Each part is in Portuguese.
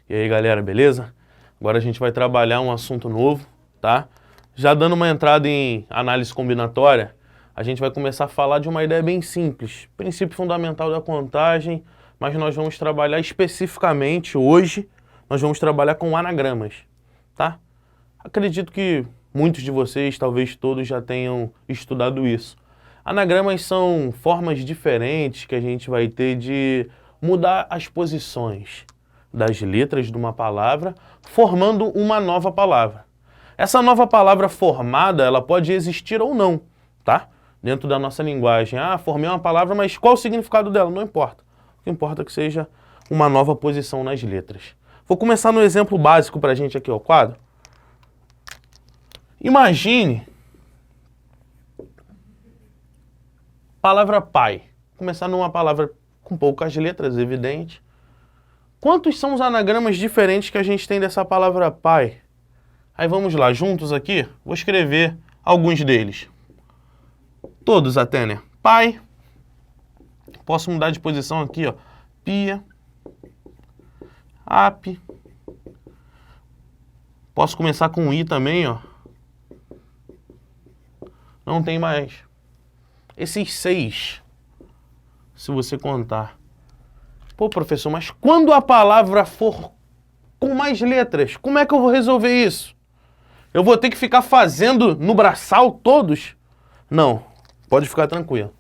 E aí, galera, beleza? Agora a gente vai trabalhar um assunto novo, tá? Já dando uma entrada em análise combinatória, a gente vai começar a falar de uma ideia bem simples, princípio fundamental da contagem, mas nós vamos trabalhar especificamente hoje, nós vamos trabalhar com anagramas, tá? Acredito que muitos de vocês, talvez todos, já tenham estudado isso. Anagramas são formas diferentes que a gente vai ter de mudar as posições das letras de uma palavra, formando uma nova palavra. Essa nova palavra formada, ela pode existir ou não, tá? Dentro da nossa linguagem. Ah, formei uma palavra, mas qual o significado dela? Não importa. O que importa é que seja uma nova posição nas letras. Vou começar no exemplo básico para a gente aqui, ó, quadro. Imagine palavra pai. Vou começar numa palavra com poucas letras, evidente. Quantos são os anagramas diferentes que a gente tem dessa palavra pai? Aí vamos lá, juntos aqui, vou escrever alguns deles. Todos até, né? Pai. Posso mudar de posição aqui, ó. Pia. Ape. Posso começar com I também, ó. Não tem mais. Esses 6, se você contar. Pô, professor, mas quando a palavra for com mais letras, como é que eu vou resolver isso? Eu vou ter que ficar fazendo no braçal todos? Não, pode ficar tranquilo.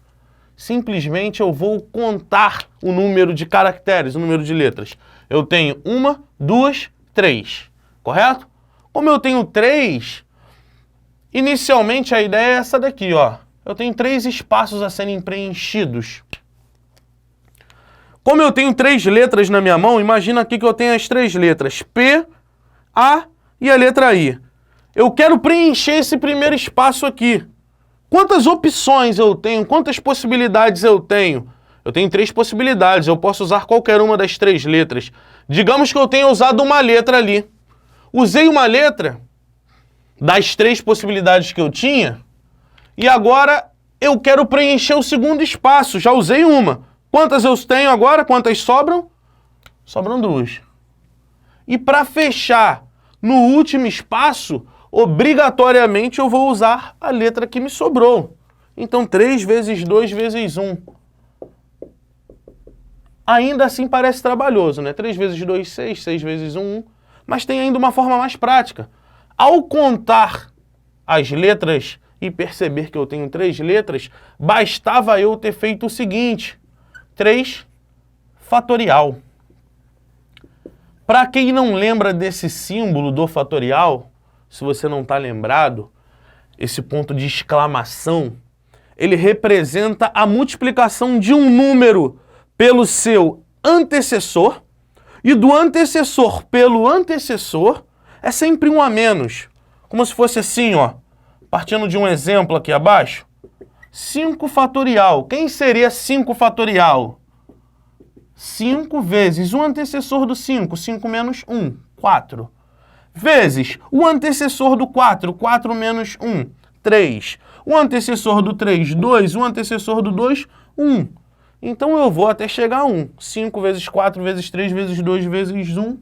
Simplesmente eu vou contar o número de caracteres, o número de letras. Eu tenho 1, 2, 3, correto? Como eu tenho 3, inicialmente a ideia é essa daqui, ó. Eu tenho 3 espaços a serem preenchidos. Como eu tenho 3 letras na minha mão, imagina aqui que eu tenho as 3 letras P, A e a letra I. Eu quero preencher esse primeiro espaço aqui. Quantas opções eu tenho? Quantas possibilidades eu tenho? Eu tenho 3 possibilidades, eu posso usar qualquer uma das 3 letras. Digamos que eu tenha usado uma letra ali. Usei uma letra das 3 possibilidades que eu tinha e agora eu quero preencher o segundo espaço. Já usei uma. Quantas eu tenho agora? Quantas sobram? Sobram 2. E para fechar no último espaço, obrigatoriamente eu vou usar a letra que me sobrou. Então 3 vezes 2 vezes 1. Ainda assim parece trabalhoso, né? 3 vezes 2, 6, 6 vezes 1, 1. Mas tem ainda uma forma mais prática. Ao contar as letras e perceber que eu tenho 3 letras, bastava eu ter feito o seguinte: 3 fatorial. Para quem não lembra desse símbolo do fatorial, se você não está lembrado, esse ponto de exclamação, ele representa a multiplicação de um número pelo seu antecessor, e do antecessor pelo antecessor é sempre um a menos. Como se fosse assim, ó, partindo de um exemplo aqui abaixo. 5 fatorial. Quem seria 5 fatorial? 5 vezes o antecessor do 5, 5 menos 1, 4. Vezes o antecessor do 4, 4 menos 1, 3. O antecessor do 3, 2. O antecessor do 2, 1. Então eu vou até chegar a 1. 5 vezes 4 vezes 3 vezes 2 vezes 1,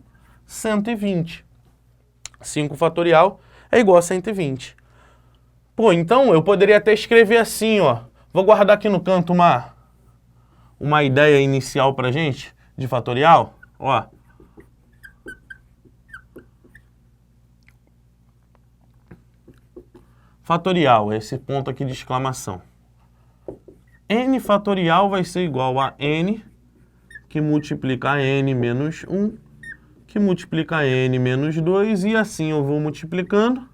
120. 5 fatorial é igual a 120. Pô, então eu poderia até escrever assim, ó. Vou guardar aqui no canto uma ideia inicial pra gente de fatorial, ó. Fatorial, esse ponto aqui de exclamação. N fatorial vai ser igual a N, que multiplica N menos 1, que multiplica N menos 2, e assim eu vou multiplicando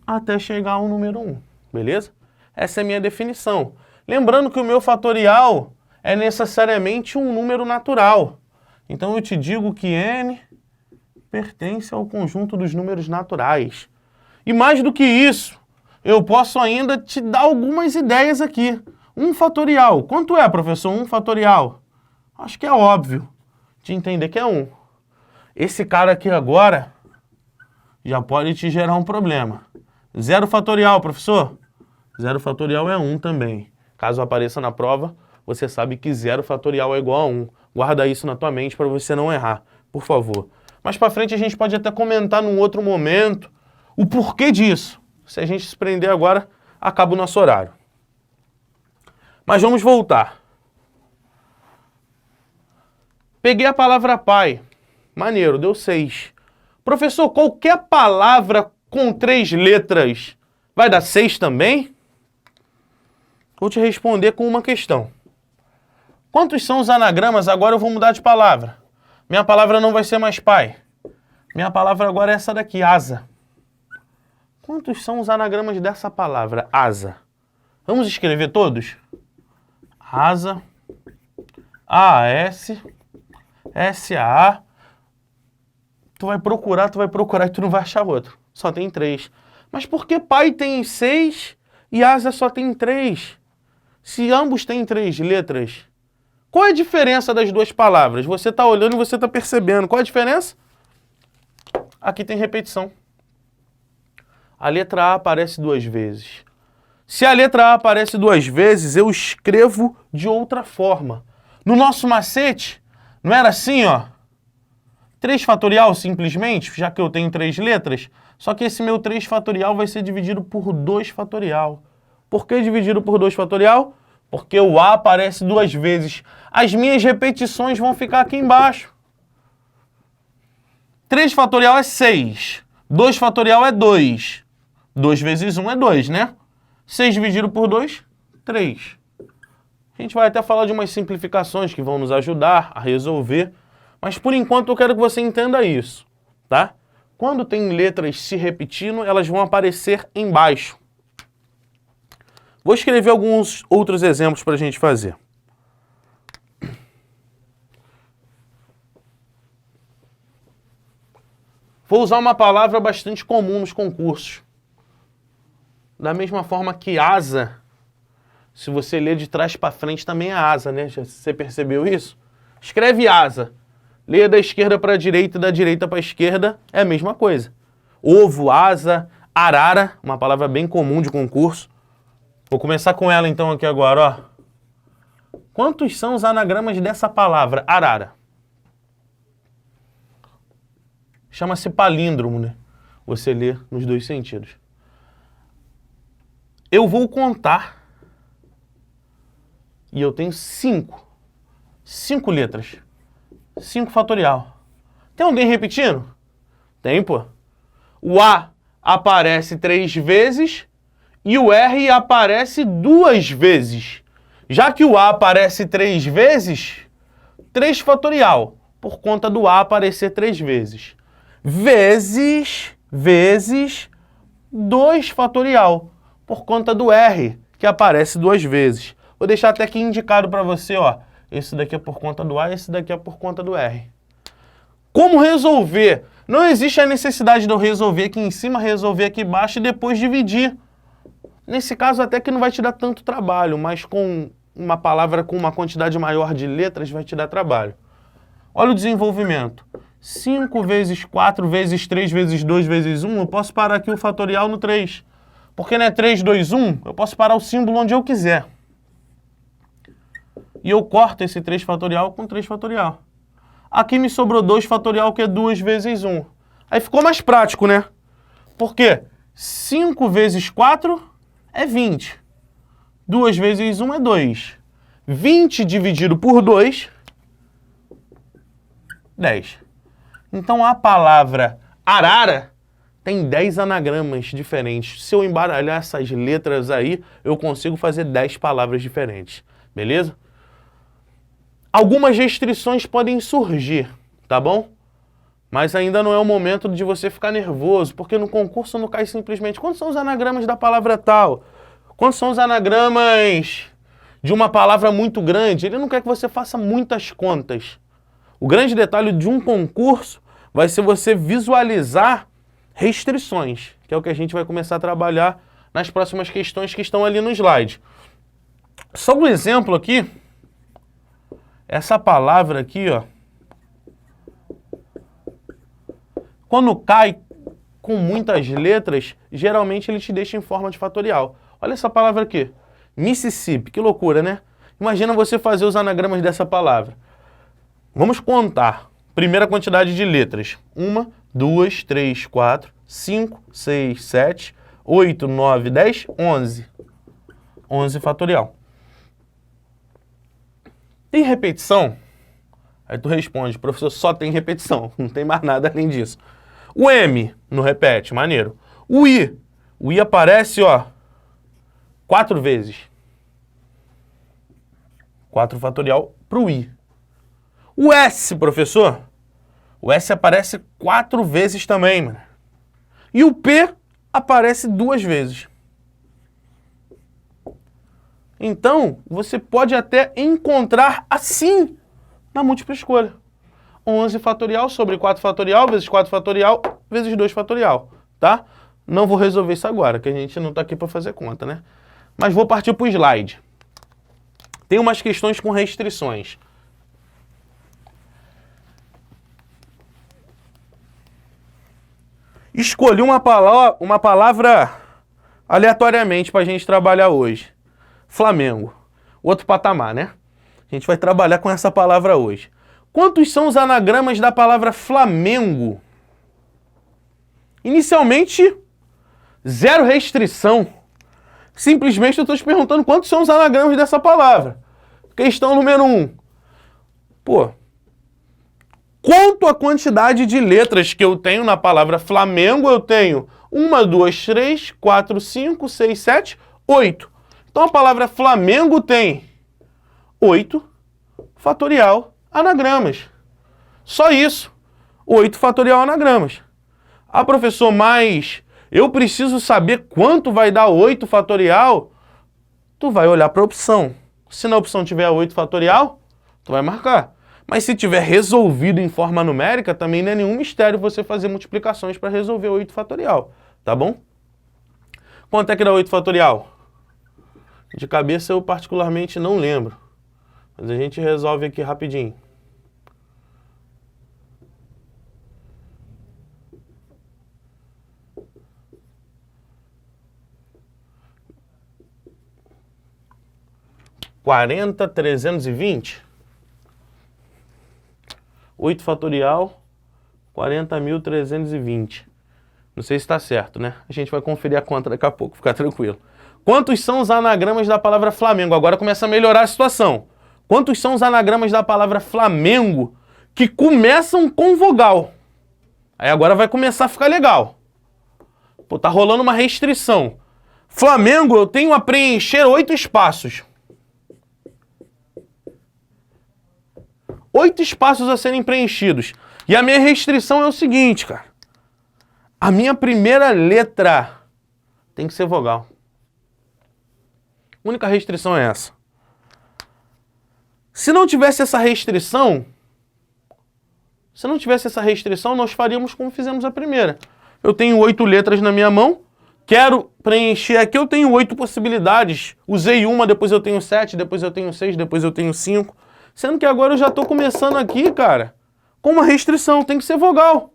até chegar ao número 1, beleza? Essa é a minha definição. Lembrando que o meu fatorial é necessariamente um número natural. Então eu te digo que N pertence ao conjunto dos números naturais. E mais do que isso, eu posso ainda te dar algumas ideias aqui. 1 fatorial. Quanto é, professor? 1 fatorial? Acho que é óbvio de entender que é 1. Esse cara aqui agora já pode te gerar um problema. 0 fatorial, professor? 0 fatorial é 1 também. Caso apareça na prova, você sabe que 0 fatorial é igual a 1. Guarda isso na tua mente para você não errar, por favor. Mais para frente a gente pode até comentar num outro momento o porquê disso. Se a gente se prender agora, acaba o nosso horário. Mas vamos voltar. Peguei a palavra pai. Maneiro, deu 6. Professor, qualquer palavra com 3 letras vai dar 6 também? Vou te responder com uma questão. Quantos são os anagramas? Agora eu vou mudar de palavra. Minha palavra não vai ser mais pai. Minha palavra agora é essa daqui, asa. Quantos são os anagramas dessa palavra, asa? Vamos escrever todos? Asa, A-S, S-A-A. Tu vai procurar e tu não vai achar outro. Só tem 3. Mas por que pai tem 6 e asa só tem 3? Se ambos têm 3 letras, qual é a diferença das duas palavras? Você está olhando e você está percebendo. Qual é a diferença? Aqui tem repetição. A letra A aparece 2 vezes. Se a letra A aparece 2 vezes, eu escrevo de outra forma. No nosso macete, não era assim, ó? 3 fatorial simplesmente, já que eu tenho 3 letras, só que esse meu 3 fatorial vai ser dividido por 2 fatorial. Por que dividido por 2 fatorial? Porque o A aparece 2 vezes. As minhas repetições vão ficar aqui embaixo. 3 fatorial é 6. 2 fatorial é 2. 2 vezes 1 é 2, né? 6 dividido por 2, 3. A gente vai até falar de umas simplificações que vão nos ajudar a resolver. Mas por enquanto eu quero que você entenda isso, tá? Quando tem letras se repetindo, elas vão aparecer embaixo. Vou escrever alguns outros exemplos para a gente fazer. Vou usar uma palavra bastante comum nos concursos. Da mesma forma que asa, se você ler de trás para frente também é asa, né? Você percebeu isso? Escreve asa. Leia da esquerda para a direita e da direita para a esquerda, é a mesma coisa. Ovo, asa, arara, uma palavra bem comum de concurso. Vou começar com ela então aqui agora, ó. Quantos são os anagramas dessa palavra, arara? Chama-se palíndromo, né? Você lê nos 2 sentidos. Eu vou contar e eu tenho 5. 5 letras. 5 fatorial. Tem alguém repetindo? Tem, pô. O A aparece 3 vezes e o R aparece 2 vezes. Já que o A aparece 3 vezes, 3 fatorial, por conta do A aparecer 3 vezes. Vezes 2 fatorial, por conta do R, que aparece 2 vezes. Vou deixar até aqui indicado para você, ó. Esse daqui é por conta do A, esse daqui é por conta do R. Como resolver? Não existe a necessidade de eu resolver aqui em cima, resolver aqui embaixo e depois dividir. Nesse caso até que não vai te dar tanto trabalho, mas com uma palavra com uma quantidade maior de letras vai te dar trabalho. Olha o desenvolvimento. 5 vezes 4 vezes 3 vezes 2 vezes 1, eu posso parar aqui o fatorial no 3. Porque não é 3, 2, 1, eu posso parar o símbolo onde eu quiser. E eu corto esse 3 fatorial com 3 fatorial. Aqui me sobrou 2 fatorial, que é 2 vezes 1. Aí ficou mais prático, né? Por quê? 5 vezes 4 é 20. 2 vezes 1 é 2. 20 dividido por 2, 10. Então a palavra arara tem 10 anagramas diferentes. Se eu embaralhar essas letras aí, eu consigo fazer 10 palavras diferentes. Beleza? Algumas restrições podem surgir, tá bom? Mas ainda não é o momento de você ficar nervoso, porque no concurso não cai simplesmente quantos são os anagramas da palavra tal? Quantos são os anagramas de uma palavra muito grande? Ele não quer que você faça muitas contas. O grande detalhe de um concurso vai ser você visualizar restrições, que é o que a gente vai começar a trabalhar nas próximas questões que estão ali no slide. Só um exemplo aqui. Essa palavra aqui, ó, quando cai com muitas letras, geralmente ele te deixa em forma de fatorial. Olha essa palavra aqui, Mississippi, que loucura, né? Imagina você fazer os anagramas dessa palavra. Vamos contar. primeira quantidade de letras. 1, 2, 3, 4, 5, 6, 7, 8, 9, 10, 11. 11 fatorial. Tem repetição? Aí tu responde, professor, só tem repetição, não tem mais nada além disso. O M não repete, maneiro. O I aparece, ó, 4 vezes. 4 fatorial pro I. O S, professor, o S aparece 4 vezes também, mano. E o P aparece 2 vezes. Então, você pode até encontrar assim na múltipla escolha. 11 fatorial sobre 4 fatorial vezes 4 fatorial vezes 2 fatorial, tá? Não vou resolver isso agora, que a gente não está aqui para fazer conta, né? Mas vou partir para o slide. Tem umas questões com restrições. Escolhi uma palavra aleatoriamente para a gente trabalhar hoje. Flamengo. Outro patamar, né? A gente vai trabalhar com essa palavra hoje. Quantos são os anagramas da palavra Flamengo? Inicialmente, 0 restrição. Simplesmente eu estou te perguntando quantos são os anagramas dessa palavra. Questão número 1. Pô, quanto a quantidade de letras que eu tenho na palavra Flamengo? Eu tenho 1, 2, 3, 4, 5, 6, 7, 8. Então a palavra Flamengo tem 8 fatorial anagramas. Só isso. 8 fatorial anagramas. Ah, professor, mas eu preciso saber quanto vai dar 8 fatorial? Tu vai olhar para a opção. Se na opção tiver 8 fatorial, tu vai marcar. Mas se tiver resolvido em forma numérica, também não é nenhum mistério você fazer multiplicações para resolver 8 fatorial. Tá bom? Quanto é que dá 8 fatorial? De cabeça eu particularmente não lembro. Mas a gente resolve aqui rapidinho. (40, 320). 8 fatorial, 40.320. Não sei se está certo, né? A gente vai conferir a conta daqui a pouco, fica tranquilo. Quantos são os anagramas da palavra Flamengo? Agora começa a melhorar a situação. Quantos são os anagramas da palavra Flamengo que começam com vogal? Aí agora vai começar a ficar legal. Pô, tá rolando uma restrição. Flamengo, eu tenho a preencher 8 espaços. 8 espaços a serem preenchidos. E a minha restrição é o seguinte, cara. A minha primeira letra tem que ser vogal. A única restrição é essa. Se não tivesse essa restrição, nós faríamos como fizemos a primeira. Eu tenho 8 letras na minha mão, quero preencher aqui, eu tenho 8 possibilidades. Usei uma, depois eu tenho 7, depois eu tenho 6, depois eu tenho 5. Sendo que agora eu já estou começando aqui, cara, com uma restrição, tem que ser vogal.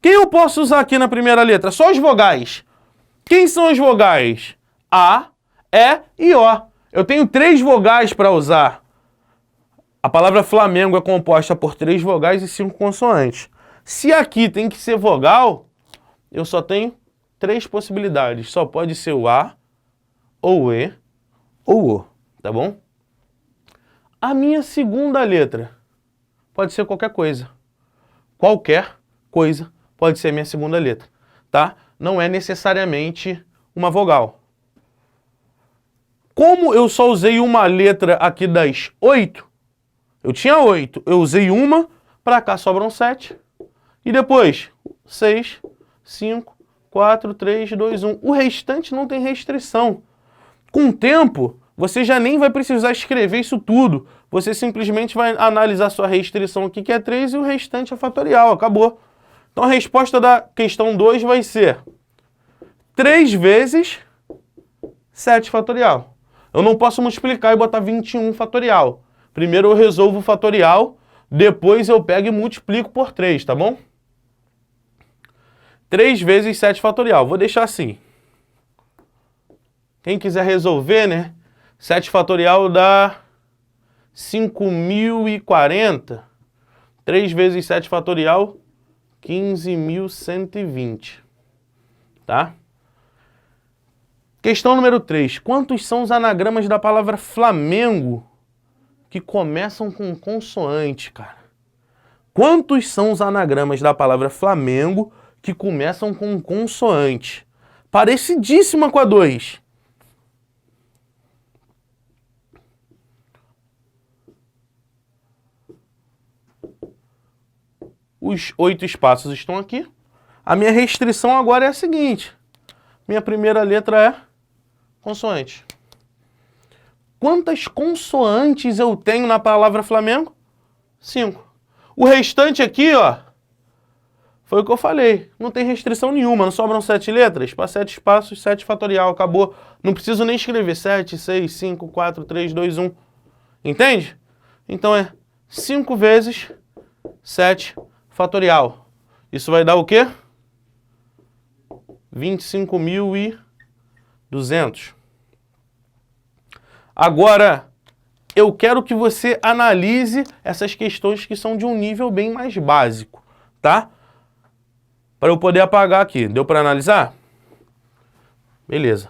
Quem eu posso usar aqui na primeira letra? Só as vogais. Quem são as vogais? A, E e O. Eu tenho 3 vogais para usar. A palavra Flamengo é composta por 3 vogais e 5 consoantes. Se aqui tem que ser vogal, eu só tenho 3 possibilidades. Só pode ser o A, ou o E, ou o. Tá bom? A minha segunda letra pode ser qualquer coisa. Qualquer coisa pode ser a minha segunda letra, tá? Não é necessariamente uma vogal. Como eu só usei uma letra aqui das 8, eu tinha 8, eu usei uma, para cá sobram 7, e depois 6, 5, 4, 3, 2, 1. O restante não tem restrição. Com o tempo, você já nem vai precisar escrever isso tudo. Você simplesmente vai analisar sua restrição aqui, que é 3, e o restante é fatorial. Acabou. Então a resposta da questão 2 vai ser 3 vezes 7 fatorial. Eu não posso multiplicar e botar 21 fatorial. Primeiro eu resolvo o fatorial, depois eu pego e multiplico por 3, tá bom? 3 vezes 7 fatorial. Vou deixar assim. Quem quiser resolver, né? 7 fatorial dá 5.040. 3 vezes 7 fatorial, 15.120. Tá? Questão número 3. Quantos são os anagramas da palavra Flamengo que começam com consoante, cara? Quantos são os anagramas da palavra Flamengo que começam com consoante? Parecidíssima com a 2. Os 8 espaços estão aqui. A minha restrição agora é a seguinte. Minha primeira letra é consoante. Quantas consoantes eu tenho na palavra Flamengo? 5. O restante aqui, ó, foi o que eu falei. Não tem restrição nenhuma. Não sobram 7 letras? Para 7 espaços, 7 fatorial. Acabou. Não preciso nem escrever 7, 6, 5, 4, 3, 2, 1. Entende? Então é 5 vezes 7 fatorial. Isso vai dar o quê? 25.200. Agora, eu quero que você analise essas questões que são de um nível bem mais básico, tá? Para eu poder apagar aqui. Deu para analisar? Beleza.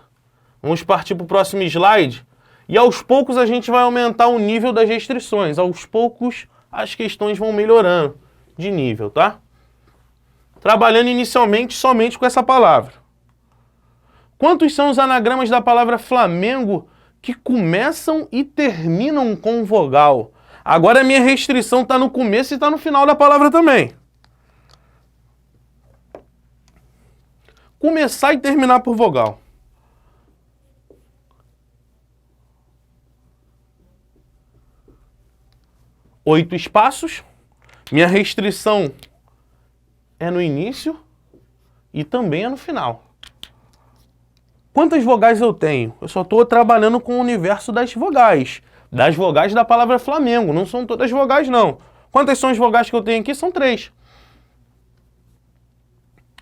Vamos partir para o próximo slide. E aos poucos a gente vai aumentar o nível das restrições. Aos poucos as questões vão melhorando de nível, tá? Trabalhando inicialmente somente com essa palavra. Quantos são os anagramas da palavra Flamengo que começam e terminam com vogal? Agora a minha restrição está no começo e está no final da palavra também. Começar e terminar por vogal. Oito espaços. Minha restrição é no início e também é no final. Quantas vogais eu tenho? Eu só estou trabalhando com o universo das vogais. Das vogais da palavra Flamengo. Não são todas vogais, não. Quantas são as vogais que eu tenho aqui? São 3.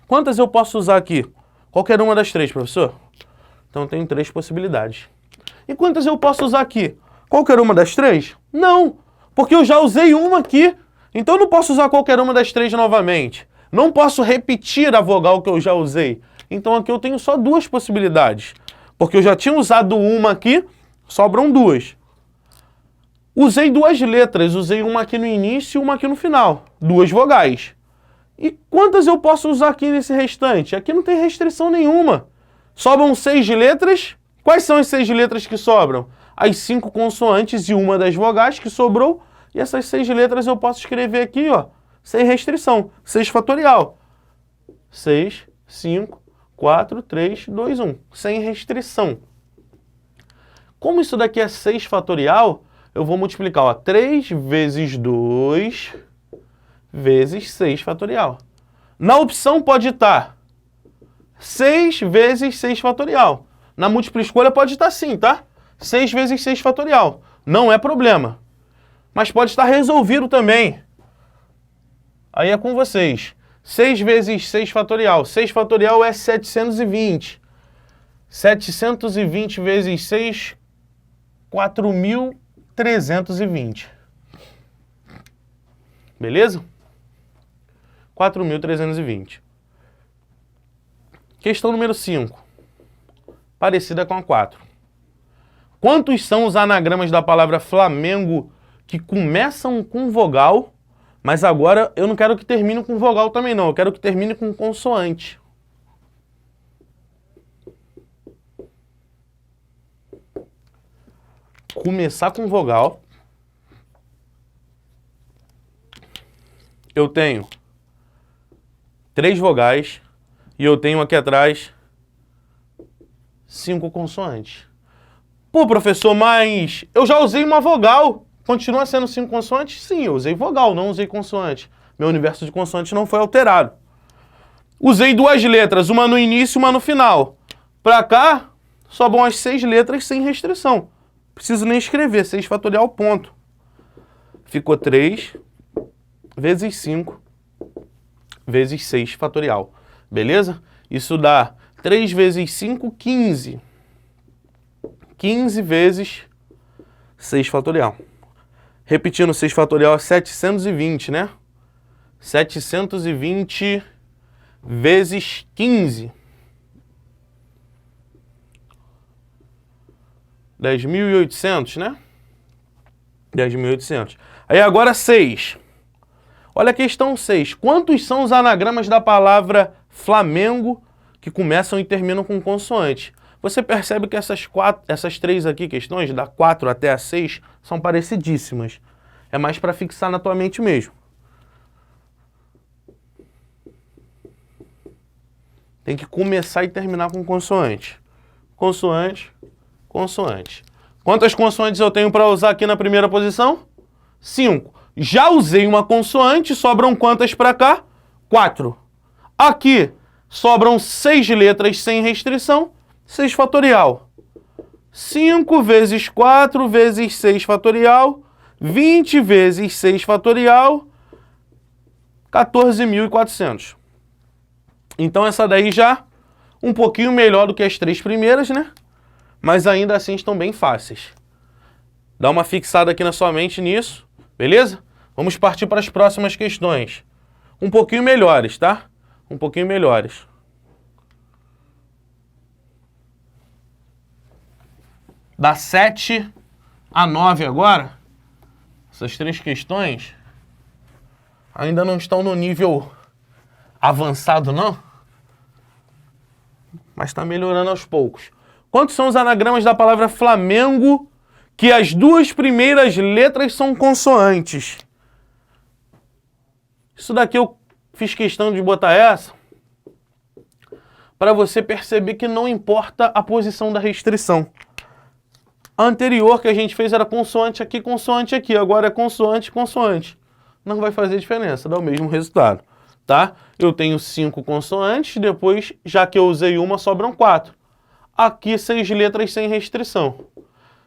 Quantas eu posso usar aqui? Qualquer uma das 3, professor. Então, eu tenho 3 possibilidades. E quantas eu posso usar aqui? Qualquer uma das 3? Não, porque eu já usei uma aqui. Então, eu não posso usar qualquer uma das 3 novamente. Não posso repetir a vogal que eu já usei. Então, aqui eu tenho só 2 possibilidades. Porque eu já tinha usado uma aqui, sobram 2. Usei 2 letras, usei uma aqui no início e uma aqui no final. 2 vogais. E quantas eu posso usar aqui nesse restante? Aqui não tem restrição nenhuma. Sobram 6 letras. Quais são as 6 letras que sobram? As 5 consoantes e uma das vogais que sobrou. E essas 6 letras eu posso escrever aqui, ó, sem restrição. 6 fatorial. 6, 5, 4, 3, 2, 1. Sem restrição. Como isso daqui é 6 fatorial, eu vou multiplicar, ó, 3 vezes 2 vezes 6 fatorial. Na opção pode estar 6 vezes 6 fatorial. Na múltipla escolha pode estar sim, tá? 6 vezes 6 fatorial. Não é problema. Mas pode estar resolvido também. Aí é com vocês. 6 vezes 6 fatorial. 6 fatorial é 720. 720 vezes 6, 4.320. Beleza? 4.320. Questão número 5. Parecida com a 4. Quantos são os anagramas da palavra Flamengo que começam com vogal, mas agora eu não quero que termine com vogal também não, eu quero que termine com consoante. Começar com vogal. Eu tenho 3 vogais e eu tenho aqui atrás 5 consoantes. Pô, professor, mas eu já usei uma vogal. Continua sendo 5 consoantes? Sim, eu usei vogal, não usei consoante. Meu universo de consoantes não foi alterado. Usei 2 letras, uma no início e uma no final. Pra cá, só vão as 6 letras sem restrição. Preciso nem escrever, 6 fatorial, ponto. Ficou 3 vezes 5 vezes 6 fatorial. Beleza? Isso dá 3 vezes 5, 15. 15 vezes 6 fatorial. Repetindo, 6 fatorial é 720, né? 720 vezes 15. 10.800, né? 10.800. Aí agora 6. Olha a questão 6. Quantos são os anagramas da palavra Flamengo que começam e terminam com consoante? Você percebe que essas três aqui questões, da 4 até a 6, são parecidíssimas. É mais para fixar na tua mente mesmo. Tem que começar e terminar com consoante. Consoante, consoante. Quantas consoantes eu tenho para usar aqui na primeira posição? 5. Já usei uma consoante, sobram quantas para cá? 4. Aqui sobram 6 letras sem restrição, 6 fatorial. 5 vezes 4 vezes 6 fatorial, 20 vezes 6 fatorial, 14.400. Então essa daí já um pouquinho melhor do que as três primeiras, né? Mas ainda assim estão bem fáceis. Dá uma fixada aqui na sua mente nisso, beleza? Vamos partir para as próximas questões. Um pouquinho melhores, tá? Um pouquinho melhores. Da 7 a 9 agora, essas três questões ainda não estão no nível avançado, não. Mas está melhorando aos poucos. Quantos são os anagramas da palavra Flamengo que as duas primeiras letras são consoantes? Isso daqui eu fiz questão de botar essa para você perceber que não importa a posição da restrição. A anterior que a gente fez era consoante aqui. Agora é consoante, consoante. Não vai fazer diferença, dá o mesmo resultado, tá? Eu tenho 5 consoantes, depois, já que eu usei uma, sobram 4. Aqui, 6 letras sem restrição.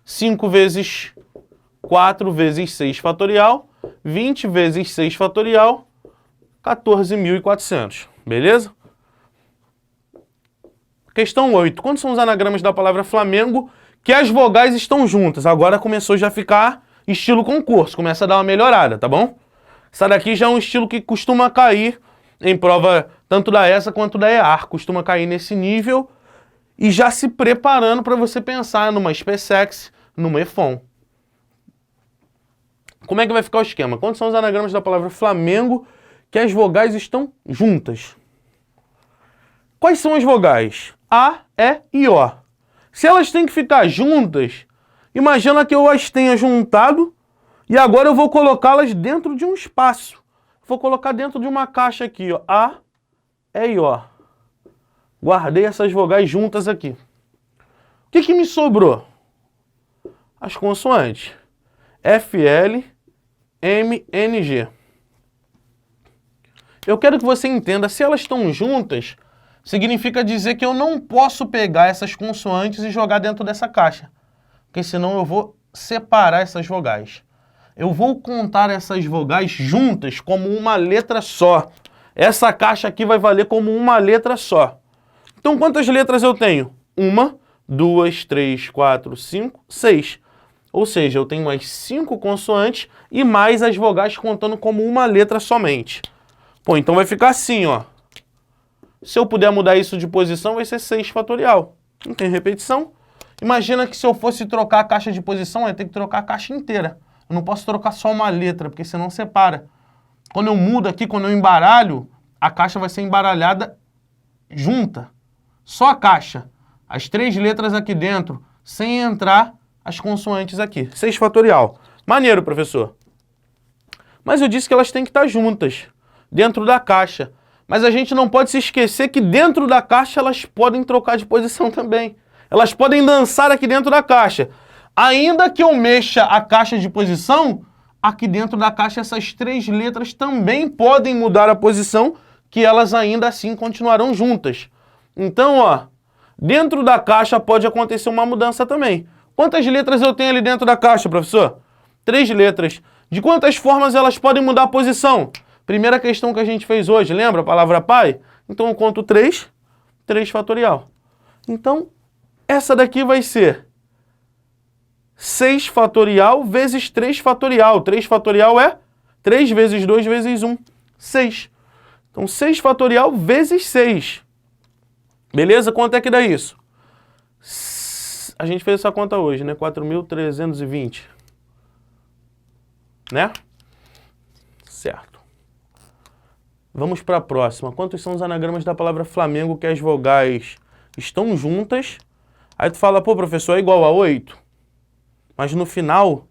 5 vezes 4 vezes 6 fatorial, 20 vezes 6 fatorial, 14.400. Beleza? Questão 8. Quantos são os anagramas da palavra Flamengo que as vogais estão juntas? Agora começou já a ficar estilo concurso, começa a dar uma melhorada, tá bom? Essa daqui já é um estilo que costuma cair em prova tanto da ESA quanto da EAR, costuma cair nesse nível e já se preparando para você pensar numa SpaceX, numa EFON. Como é que vai ficar o esquema? Quantos são os anagramas da palavra Flamengo que as vogais estão juntas? Quais são as vogais? A, E e O. Se elas têm que ficar juntas, imagina que eu as tenha juntado e agora eu vou colocá-las dentro de um espaço. Vou colocar dentro de uma caixa aqui, ó. A, E e O. Guardei essas vogais juntas aqui. O que me sobrou? As consoantes. F, L, M, N, G. Eu quero que você entenda, se elas estão juntas, significa dizer que eu não posso pegar essas consoantes e jogar dentro dessa caixa. Porque senão eu vou separar essas vogais. Eu vou contar essas vogais juntas como uma letra só. Essa caixa aqui vai valer como uma letra só. Então, quantas letras eu tenho? 1, 2, 3, 4, 5, 6. Ou seja, eu tenho as 5 consoantes e mais as vogais contando como uma letra somente. Pô, então vai ficar assim, ó. Se eu puder mudar isso de posição, vai ser 6 fatorial. Não tem repetição. Imagina que se eu fosse trocar a caixa de posição, eu ia ter que trocar a caixa inteira. Eu não posso trocar só uma letra, porque senão separa. Quando eu mudo aqui, quando eu embaralho, a caixa vai ser embaralhada junta. Só a caixa. As 3 letras aqui dentro, sem entrar as consoantes aqui. 6 fatorial. Maneiro, professor. Mas eu disse que elas têm que estar juntas, dentro da caixa. Mas a gente não pode se esquecer que dentro da caixa elas podem trocar de posição também. Elas podem dançar aqui dentro da caixa. Ainda que eu mexa a caixa de posição, aqui dentro da caixa essas 3 letras também podem mudar a posição, que elas ainda assim continuarão juntas. Então, ó, dentro da caixa pode acontecer uma mudança também. Quantas letras eu tenho ali dentro da caixa, professor? 3 letras. De quantas formas elas podem mudar a posição? Primeira questão que a gente fez hoje, lembra a palavra pai? Então eu conto 3, 3 fatorial. Então, essa daqui vai ser 6 fatorial vezes 3 fatorial. 3 fatorial é 3 vezes 2 vezes 1. 6. Então, 6 fatorial vezes 6. Beleza? Quanto é que dá isso? A gente fez essa conta hoje, né? 4.320. Né? Certo. Vamos para a próxima. Quantos são os anagramas da palavra Flamengo que as vogais estão juntas? Aí tu fala, pô, professor, é igual a 8? Mas no final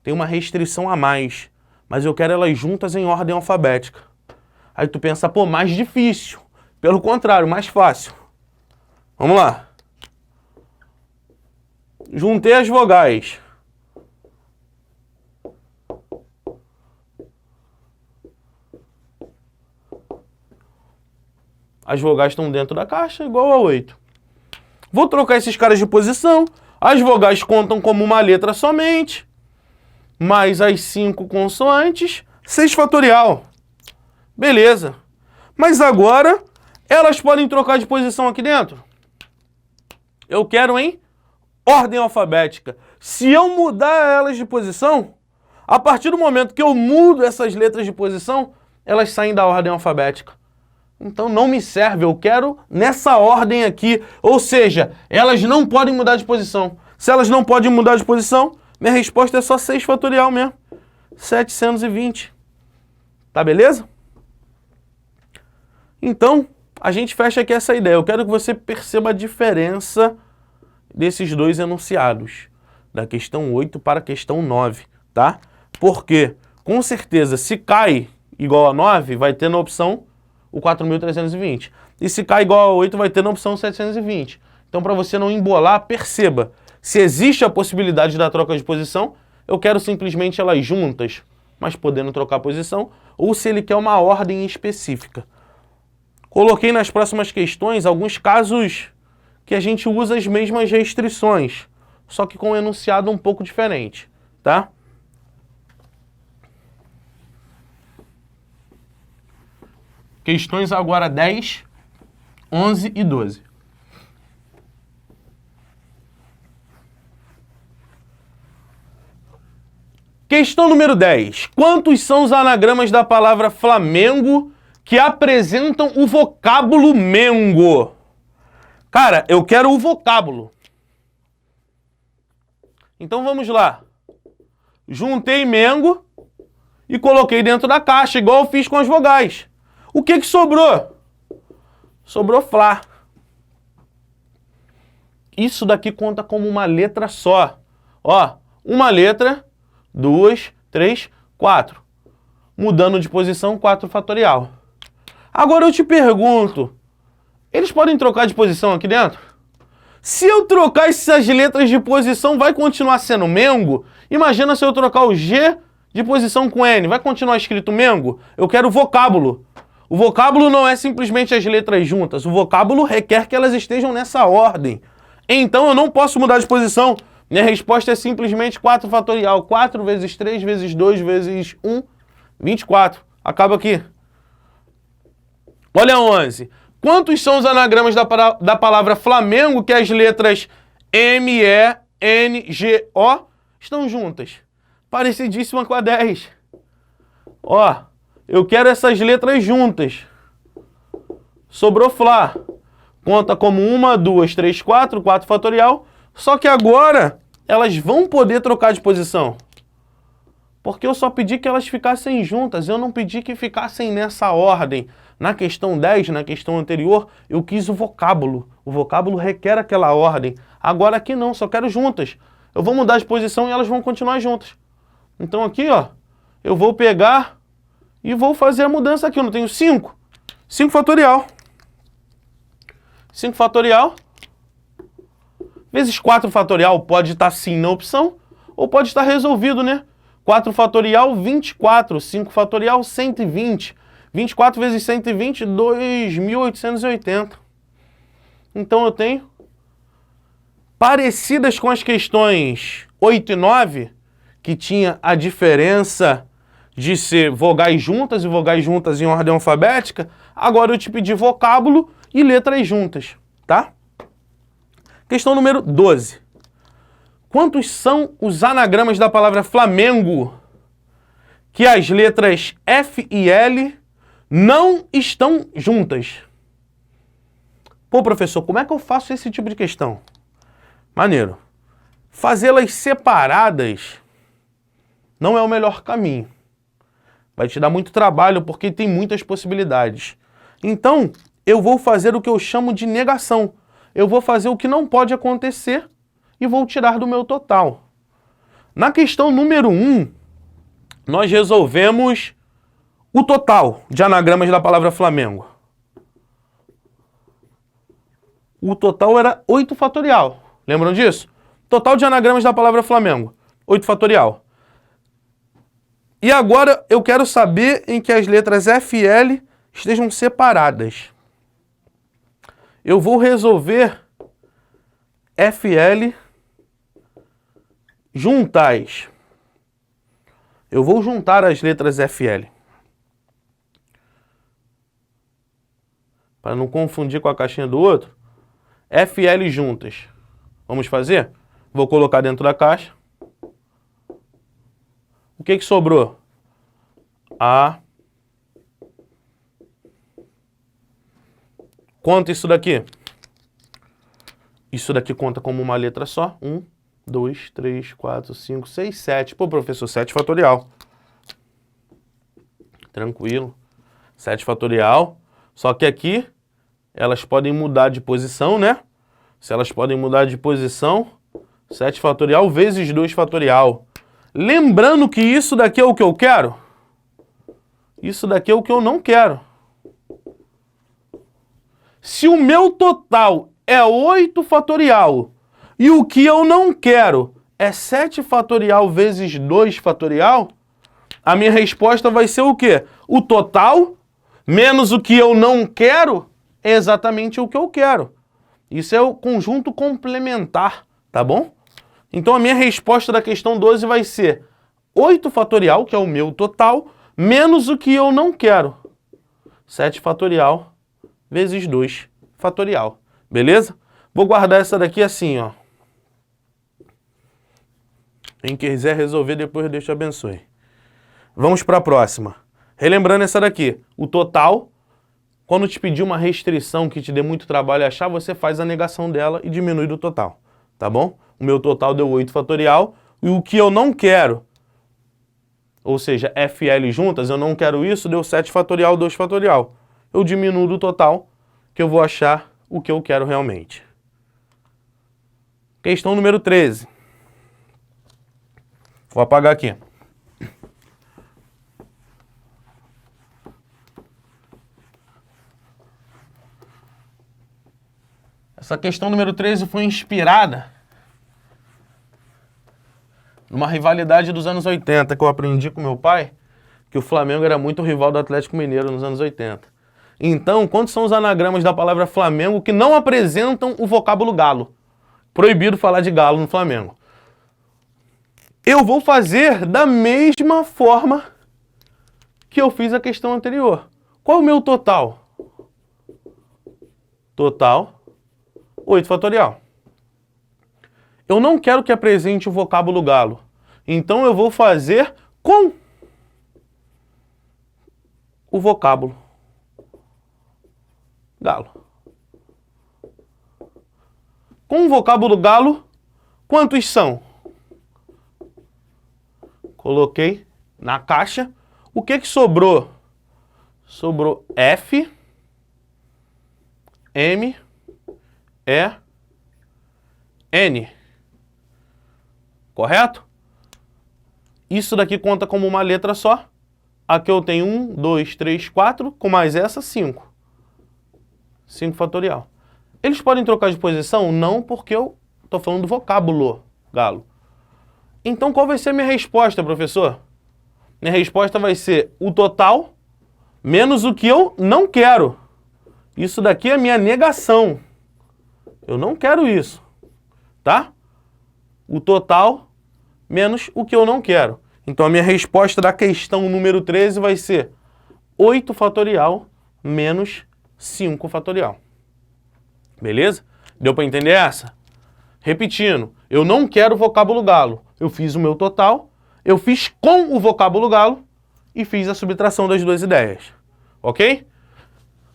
tem uma restrição a mais. Mas eu quero elas juntas em ordem alfabética. Aí tu pensa, pô, mais difícil. Pelo contrário, mais fácil. Vamos lá. Juntei as vogais. As vogais estão dentro da caixa, igual a 8. Vou trocar esses caras de posição. As vogais contam como uma letra somente. Mais as 5 consoantes. 6 fatorial. Beleza. Mas agora, elas podem trocar de posição aqui dentro? Eu quero em ordem alfabética. Se eu mudar elas de posição, a partir do momento que eu mudo essas letras de posição, elas saem da ordem alfabética. Então não me serve, eu quero nessa ordem aqui. Ou seja, elas não podem mudar de posição. Se elas não podem mudar de posição, minha resposta é só 6 fatorial mesmo. 720. Tá beleza? Então, a gente fecha aqui essa ideia. Eu quero que você perceba a diferença desses dois enunciados, da questão 8 para a questão 9, tá? Porque, com certeza, se cai igual a 9, vai ter na opção o 4.320. E se cai igual a 8, vai ter na opção 720. Então, para você não embolar, perceba. Se existe a possibilidade da troca de posição, eu quero simplesmente elas juntas, mas podendo trocar posição, ou se ele quer uma ordem específica. Coloquei nas próximas questões alguns casos que a gente usa as mesmas restrições, só que com um enunciado um pouco diferente, tá? Questões agora 10, 11 e 12. Questão número 10. Quantos são os anagramas da palavra Flamengo que apresentam o vocábulo Mengo? Cara, eu quero o vocábulo. Então vamos lá. Juntei Mengo e coloquei dentro da caixa, igual eu fiz com as vogais. O que sobrou? Sobrou Flá. Isso daqui conta como uma letra só. Ó, uma letra, 2, 3, 4. Mudando de posição, 4 fatorial. Agora eu te pergunto, eles podem trocar de posição aqui dentro? Se eu trocar essas letras de posição, vai continuar sendo Mengo? Imagina se eu trocar o G de posição com N, vai continuar escrito Mengo? Eu quero o vocábulo. O vocábulo não é simplesmente as letras juntas, o vocábulo requer que elas estejam nessa ordem. Então eu não posso mudar de posição. Minha resposta é simplesmente 4 fatorial. 4 vezes 3 vezes 2 vezes 1, 24. Acaba aqui. Olha 11. Quantos são os anagramas da palavra Flamengo que as letras M, E, N, G, O estão juntas? Parecidíssima com a 10. Ó, eu quero essas letras juntas. Sobrou Flá. Conta como 1, 2, 3, 4, 4 fatorial. Só que agora elas vão poder trocar de posição. Porque eu só pedi que elas ficassem juntas, eu não pedi que ficassem nessa ordem. Na questão 10, na questão anterior, eu quis o vocábulo. O vocábulo requer aquela ordem. Agora aqui não, só quero juntas. Eu vou mudar de posição e elas vão continuar juntas. Então aqui, ó, eu vou pegar e vou fazer a mudança aqui. Eu não tenho 5. 5 fatorial. 5 fatorial vezes 4 fatorial pode estar sim na opção ou pode estar resolvido, né? 4 fatorial, 24. 5 fatorial, 120. 24 vezes 120, 2.880. Então eu tenho, parecidas com as questões 8 e 9, que tinha a diferença de ser vogais juntas e vogais juntas em ordem alfabética, agora eu te pedi vocábulo e letras juntas, tá? Questão número 12. Quantos são os anagramas da palavra Flamengo que as letras F e L não estão juntas. Pô, professor, como é que eu faço esse tipo de questão? Maneiro. Fazê-las separadas não é o melhor caminho. Vai te dar muito trabalho porque tem muitas possibilidades. Então, eu vou fazer o que eu chamo de negação. Eu vou fazer o que não pode acontecer e vou tirar do meu total. Na questão número 1, nós resolvemos o total de anagramas da palavra Flamengo. O total era 8 fatorial. Lembram disso? Total de anagramas da palavra Flamengo. 8 fatorial. E agora eu quero saber em que as letras F e L estejam separadas. Eu vou resolver F e L juntais. Eu vou juntar as letras F e L. Para não confundir com a caixinha do outro. F e L juntas. Vamos fazer? Vou colocar dentro da caixa. O que sobrou? A. Conta isso daqui. Isso daqui conta como uma letra só. 1, 2, 3, 4, 5, 6, 7. Pô, professor, 7 fatorial. Tranquilo. 7 fatorial. Só que aqui, elas podem mudar de posição, né? Se elas podem mudar de posição, 7 fatorial vezes 2 fatorial. Lembrando que isso daqui é o que eu quero? Isso daqui é o que eu não quero. Se o meu total é 8 fatorial e o que eu não quero é 7 fatorial vezes 2 fatorial, a minha resposta vai ser o quê? O total menos o que eu não quero é exatamente o que eu quero. Isso é o conjunto complementar, tá bom? Então a minha resposta da questão 12 vai ser 8 fatorial, que é o meu total, menos o que eu não quero. 7 fatorial vezes 2 fatorial. Beleza? Vou guardar essa daqui assim, ó. Quem quiser resolver, depois Deus te abençoe. Vamos para a próxima. Relembrando essa daqui. O total, quando te pedir uma restrição que te dê muito trabalho achar, você faz a negação dela e diminui do total. Tá bom? O meu total deu 8 fatorial. E o que eu não quero, ou seja, F e L juntas, eu não quero isso, deu 7 fatorial, 2 fatorial. Eu diminuo do total, que eu vou achar o que eu quero realmente. Questão número 13. Vou apagar aqui. Essa questão número 13 foi inspirada numa rivalidade dos anos 80 que eu aprendi com meu pai, que o Flamengo era muito rival do Atlético Mineiro nos anos 80. Então, quantos são os anagramas da palavra Flamengo que não apresentam o vocábulo galo? Proibido falar de galo no Flamengo. Eu vou fazer da mesma forma que eu fiz a questão anterior. Qual é o meu total? Total, 8 fatorial. Eu não quero que apresente o vocábulo galo. Então eu vou fazer com o vocábulo galo. Com o vocábulo galo, quantos são? Coloquei na caixa. O que sobrou? Sobrou F, M, E, N. Correto? Isso daqui conta como uma letra só. Aqui eu tenho 1, 2, 3, 4, com mais essa, 5. 5 fatorial. Eles podem trocar de posição? Não, porque eu estou falando do vocábulo galo. Então qual vai ser a minha resposta, professor? Minha resposta vai ser o total menos o que eu não quero. Isso daqui é a minha negação. Eu não quero isso, tá? O total menos o que eu não quero. Então a minha resposta da questão número 13 vai ser 8 fatorial menos 5 fatorial. Beleza? Deu para entender essa? Repetindo, eu não quero o vocábulo galo. Eu fiz o meu total, eu fiz com o vocábulo galo e fiz a subtração das duas ideias. ok?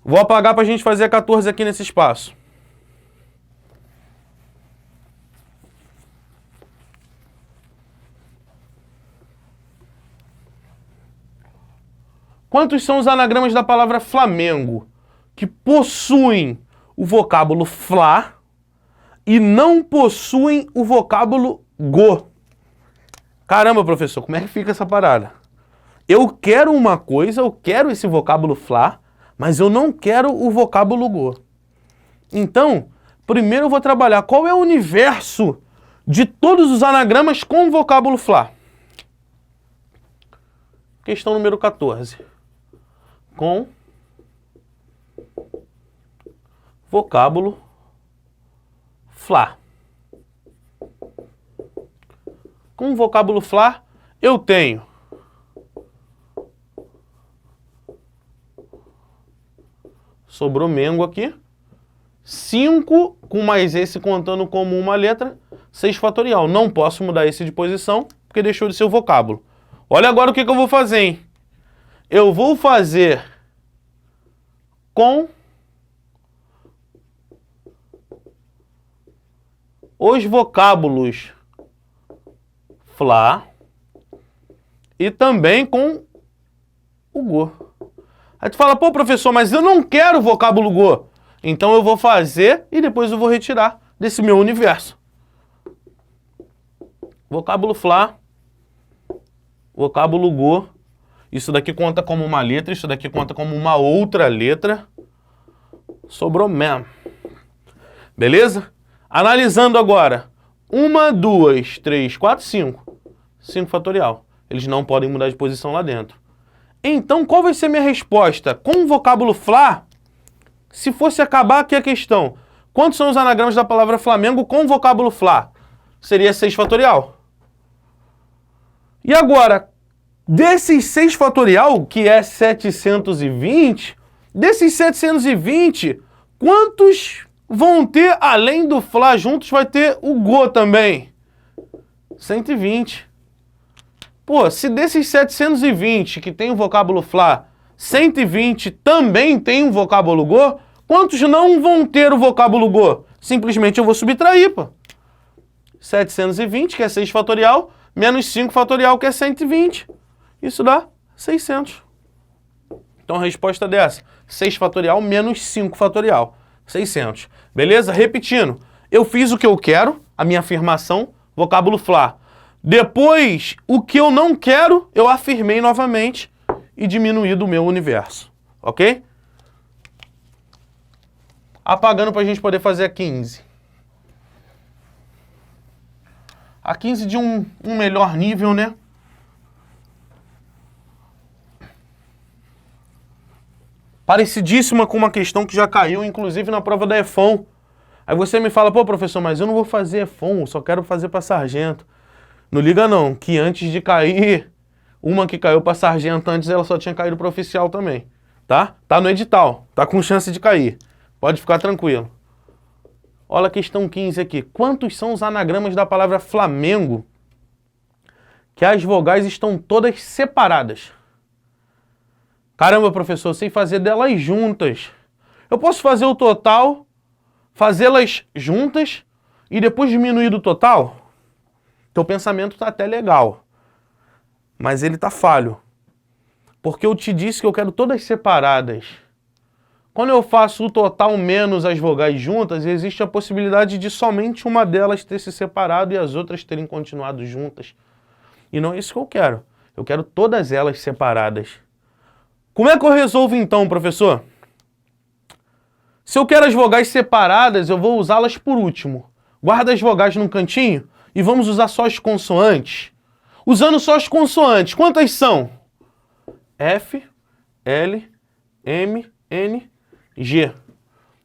Vou apagar para a gente fazer a 14 aqui nesse espaço. Quantos são os anagramas da palavra Flamengo que possuem o vocábulo Fla e não possuem o vocábulo Go? Caramba, professor, como é que fica essa parada? Eu quero uma coisa, eu quero esse vocábulo Fla, mas eu não quero o vocábulo Go. Então, primeiro eu vou trabalhar qual é o universo de todos os anagramas com o vocábulo Fla. Questão número 14. Com vocábulo Fla. Com o vocábulo Fla, eu tenho sobrou Mengo aqui. 5 com mais esse contando como uma letra, 6 fatorial. Não posso mudar esse de posição, porque deixou de ser o vocábulo. Olha agora o que eu vou fazer, hein? Eu vou fazer com os vocábulos Fla e também com o Go. Aí tu fala, pô, professor, mas eu não quero o vocábulo Go. Então eu vou fazer e depois eu vou retirar desse meu universo. Vocábulo Fla, vocábulo Go. Isso daqui conta como uma letra, isso daqui conta como uma outra letra. Sobrou mesmo. Beleza? Analisando agora. 1, 2, 3, 4, 5. 5 fatorial. Eles não podem mudar de posição lá dentro. Então, qual vai ser minha resposta? Com o vocábulo Fla, se fosse acabar aqui a questão, quantos são os anagramas da palavra Flamengo com o vocábulo Fla? Seria 6 fatorial. E agora, desses 6 fatorial, que é 720, desses 720, quantos vão ter, além do Fla juntos, vai ter o Go também? 120. Pô, se desses 720 que tem o vocábulo Fla, 120 também tem o vocábulo Go, quantos não vão ter o vocábulo Go? Simplesmente eu vou subtrair, pô. 720, que é 6 fatorial, menos 5 fatorial, que é 120. Isso dá 600. Então a resposta é dessa. 6 fatorial menos 5 fatorial. 600. Beleza? Repetindo. Eu fiz o que eu quero, a minha afirmação, vocábulo Fla. Depois, o que eu não quero, eu afirmei novamente e diminuí do meu universo. Ok? Apagando para a gente poder fazer a 15. A 15 de um melhor nível, né? Parecidíssima com uma questão que já caiu, inclusive na prova da EFON. Aí você me fala, pô, professor, mas eu não vou fazer EFON, só quero fazer para sargento. Não liga não, que antes de cair, uma que caiu para sargento antes, ela só tinha caído para oficial também, tá? Tá no edital, tá com chance de cair. Pode ficar tranquilo. Olha a questão 15 aqui. Quantos são os anagramas da palavra Flamengo que as vogais estão todas separadas? Caramba, professor, eu sei fazer delas juntas. Eu posso fazer o total, fazê-las juntas e depois diminuir do total? Teu pensamento está até legal, mas ele está falho. Porque eu te disse que eu quero todas separadas. Quando eu faço o total menos as vogais juntas, existe a possibilidade de somente uma delas ter se separado e as outras terem continuado juntas. E não é isso que eu quero. Eu quero todas elas separadas. Como é que eu resolvo então, professor? Se eu quero as vogais separadas, eu vou usá-las por último. Guarda as vogais num cantinho e vamos usar só as consoantes. Usando só as consoantes, quantas são? F, L, M, N, G.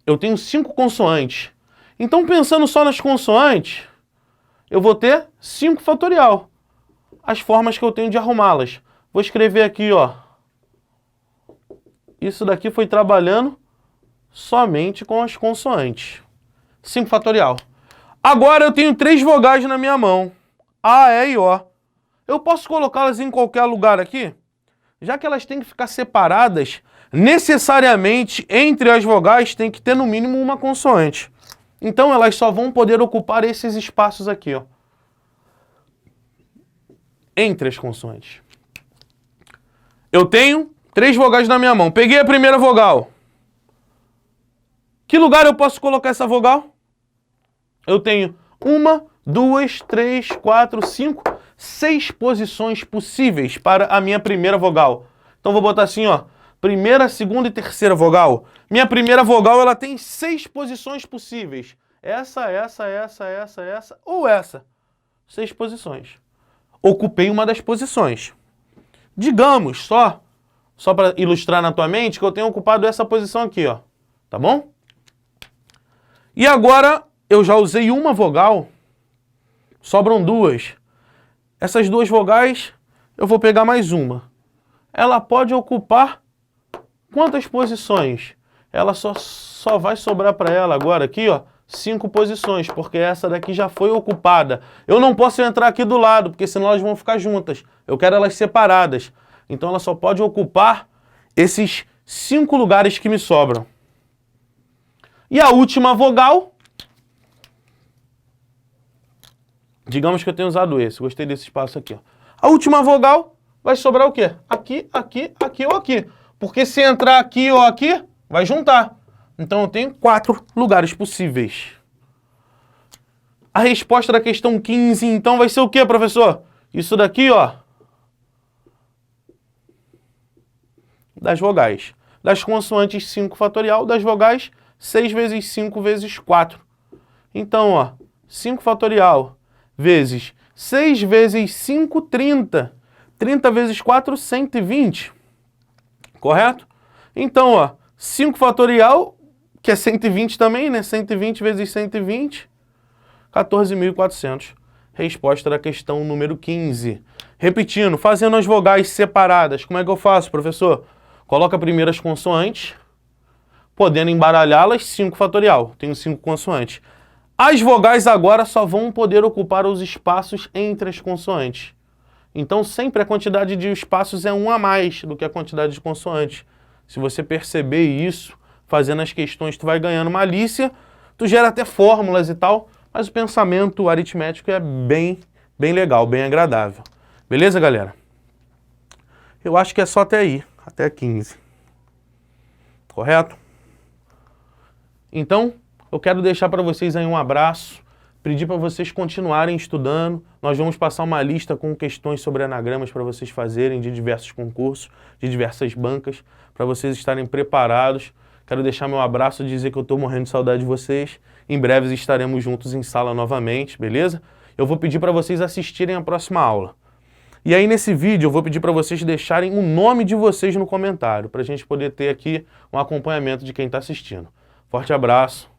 Eu tenho 5 consoantes. Então, pensando só nas consoantes, eu vou ter 5 fatorial. As formas que eu tenho de arrumá-las. Vou escrever aqui, ó. Isso daqui foi trabalhando somente com as consoantes. 5 fatorial. Agora eu tenho 3 vogais na minha mão. A, E e O. Eu posso colocá-las em qualquer lugar aqui? Já que elas têm que ficar separadas, necessariamente, entre as vogais, tem que ter no mínimo uma consoante. Então, elas só vão poder ocupar esses espaços aqui, ó, entre as consoantes. Eu tenho 3 vogais na minha mão. Peguei a primeira vogal. Que lugar eu posso colocar essa vogal? Eu tenho 1, 2, 3, 4, 5, 6 posições possíveis para a minha primeira vogal. Então, vou botar assim, ó. Primeira, segunda e terceira vogal. Minha primeira vogal, ela tem 6 posições possíveis. Essa ou essa. 6 posições. Ocupei uma das posições. Digamos, só para ilustrar na tua mente, que eu tenho ocupado essa posição aqui, ó. Tá bom? E agora, eu já usei uma vogal, sobram 2. Essas 2 vogais, eu vou pegar mais uma. Ela pode ocupar quantas posições? Ela só vai sobrar para ela agora aqui, ó, 5 posições, porque essa daqui já foi ocupada. Eu não posso entrar aqui do lado, porque senão elas vão ficar juntas. Eu quero elas separadas. Então ela só pode ocupar esses 5 lugares que me sobram. E a última vogal, digamos que eu tenho usado esse, gostei desse espaço aqui, ó. A última vogal vai sobrar o quê? Aqui, aqui, aqui ou aqui. Porque se entrar aqui ou aqui, vai juntar. Então eu tenho 4 lugares possíveis. A resposta da questão 15, então, vai ser o quê, professor? Isso daqui, ó, das vogais. Das consoantes, 5 fatorial, das vogais, 6 vezes 5 vezes 4. Então, ó, 5 fatorial vezes 6 vezes 5, 30. 30 vezes 4, 120. Correto? Então, ó, 5 fatorial, que é 120 também, né? 120 vezes 120, 14.400. Resposta da questão número 15. Repetindo, fazendo as vogais separadas, como é que eu faço, professor? Coloca primeiro as consoantes, podendo embaralhá-las, 5 fatorial. Tenho 5 consoantes. As vogais agora só vão poder ocupar os espaços entre as consoantes. Então, sempre a quantidade de espaços é 1 a mais do que a quantidade de consoantes. Se você perceber isso, fazendo as questões, tu vai ganhando malícia, tu gera até fórmulas e tal, mas o pensamento aritmético é bem legal, bem agradável. Beleza, galera? Eu acho que é só até aí, até 15. Correto? Então, eu quero deixar para vocês aí um abraço, pedir para vocês continuarem estudando. Nós vamos passar uma lista com questões sobre anagramas para vocês fazerem de diversos concursos, de diversas bancas, para vocês estarem preparados. Quero deixar meu abraço e dizer que eu estou morrendo de saudade de vocês. Em breve estaremos juntos em sala novamente, beleza? Eu vou pedir para vocês assistirem a próxima aula. E aí nesse vídeo eu vou pedir para vocês deixarem o nome de vocês no comentário, para a gente poder ter aqui um acompanhamento de quem está assistindo. Forte abraço.